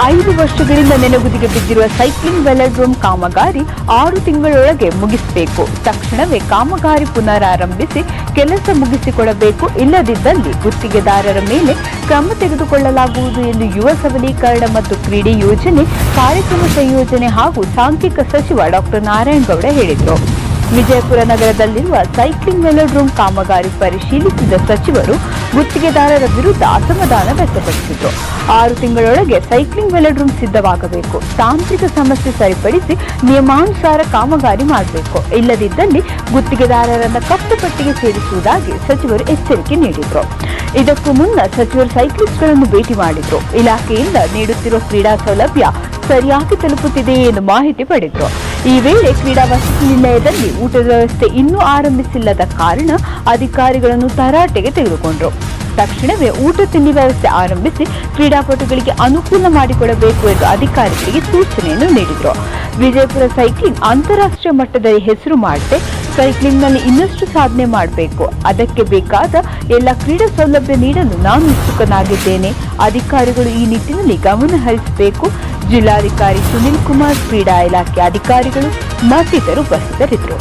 5 ವರ್ಷಗಳಿಂದ ನೆನೆಗುದಿಗೆ ಬಿದ್ದಿರುವ ಸೈಕ್ಲಿಂಗ್ ವೆಲೋಡ್ರೋಮ್ ಕಾಮಗಾರಿ 6 ತಿಂಗಳೊಳಗೆ ಮುಗಿಸಬೇಕು. ತಕ್ಷಣವೇ ಕಾಮಗಾರಿ ಪುನರಾರಂಭಿಸಿ ಕೆಲಸ ಮುಗಿಸಿಕೊಡಬೇಕು. ಇಲ್ಲದಿದ್ದಲ್ಲಿ ಗುತ್ತಿಗೆದಾರರ ಮೇಲೆ ಕ್ರಮ ತೆಗೆದುಕೊಳ್ಳಲಾಗುವುದು ಎಂದು ಯುವ ಸಬಲೀಕರಣ ಮತ್ತು ಕ್ರೀಡೆ ಯೋಜನೆ, ಕಾರ್ಯಕ್ರಮ ಸಂಯೋಜನೆ ಹಾಗೂ ಸಾಂಖ್ಯಿಕ ಸಚಿವ ಡಾಕ್ಟರ್ ನಾರಾಯಣಗೌಡ ಹೇಳಿದರು. ವಿಜಯಪುರ ನಗರದಲ್ಲಿರುವ ಸೈಕ್ಲಿಂಗ್ ವೆಲೋಡ್ರೋಮ್ ಕಾಮಗಾರಿ ಪರಿಶೀಲಿಸಿದ ಸಚಿವರು ಗುತ್ತಿಗೆದಾರರ ವಿರುದ್ಧ ಅಸಮಾಧಾನ ವ್ಯಕ್ತಪಡಿಸಿದರು. 6 ತಿಂಗಳೊಳಗೆ ಸೈಕ್ಲಿಂಗ್ ವೆಲೋಡ್ರೋಮ್ ಸಿದ್ಧವಾಗಬೇಕು. ತಾಂತ್ರಿಕ ಸಮಸ್ಯೆ ಸರಿಪಡಿಸಿ ನಿಯಮಾನುಸಾರ ಕಾಮಗಾರಿ ಮಾಡಬೇಕು. ಇಲ್ಲದಿದ್ದಲ್ಲಿ ಗುತ್ತಿಗೆದಾರರನ್ನು ಕಪ್ಪು ಪಟ್ಟಿಗೆ ಸೇರಿಸುವುದಾಗಿ ಸಚಿವರು ಎಚ್ಚರಿಕೆ ನೀಡಿದರು. ಇದಕ್ಕೂ ಮುನ್ನ ಸಚಿವರು ಸೈಕ್ಲಿಸ್ಟ್ಗಳನ್ನು ಭೇಟಿ ಮಾಡಿದರು. ಇಲಾಖೆಯಿಂದ ನೀಡುತ್ತಿರುವ ಕ್ರೀಡಾ ಸೌಲಭ್ಯ ಸರಿಯಾಗಿ ತಲುಪುತ್ತಿದೆಯೇ ಎಂದು ಮಾಹಿತಿ ಪಡೆದರು. ಈ ವೇಳೆ ಕ್ರೀಡಾ ವಸತಿ ನಿಲಯದಲ್ಲಿ ಊಟದ ವ್ಯವಸ್ಥೆ ಇನ್ನೂ ಆರಂಭಿಸಿಲ್ಲದ ಕಾರಣ ಅಧಿಕಾರಿಗಳನ್ನು ತರಾಟೆಗೆ ತೆಗೆದುಕೊಂಡರು. ತಕ್ಷಣವೇ ಊಟ ತಿಂಡಿ ವ್ಯವಸ್ಥೆ ಆರಂಭಿಸಿ ಕ್ರೀಡಾಪಟುಗಳಿಗೆ ಅನುಕೂಲ ಮಾಡಿಕೊಡಬೇಕು ಎಂದು ಅಧಿಕಾರಿಗಳಿಗೆ ಸೂಚನೆಯನ್ನು ನೀಡಿದರು. ವಿಜಯಪುರ ಸೈಕ್ಲಿಂಗ್ ಅಂತಾರಾಷ್ಟ್ರೀಯ ಮಟ್ಟದಲ್ಲಿ ಹೆಸರು ಮಾಡಿದೆ. ಸೈಕ್ಲಿಂಗ್ನಲ್ಲಿ ಇನ್ನಷ್ಟು ಸಾಧನೆ ಮಾಡಬೇಕು. ಅದಕ್ಕೆ ಬೇಕಾದ ಎಲ್ಲ ಕ್ರೀಡಾ ಸೌಲಭ್ಯ ನೀಡಲು ನಾನು ಉತ್ಸುಕನಾಗಿದ್ದೇನೆ. ಅಧಿಕಾರಿಗಳು ಈ ನಿಟ್ಟಿನಲ್ಲಿ ಗಮನ ಹರಿಸಬೇಕು. ಜಿಲ್ಲಾಧಿಕಾರಿ ಸುನಿಲ್ ಕುಮಾರ್, ಕ್ರೀಡಾ ಇಲಾಖೆ ಅಧಿಕಾರಿಗಳು ಮತ್ತಿತರರು ಉಪಸ್ಥಿತರಿದ್ದರು.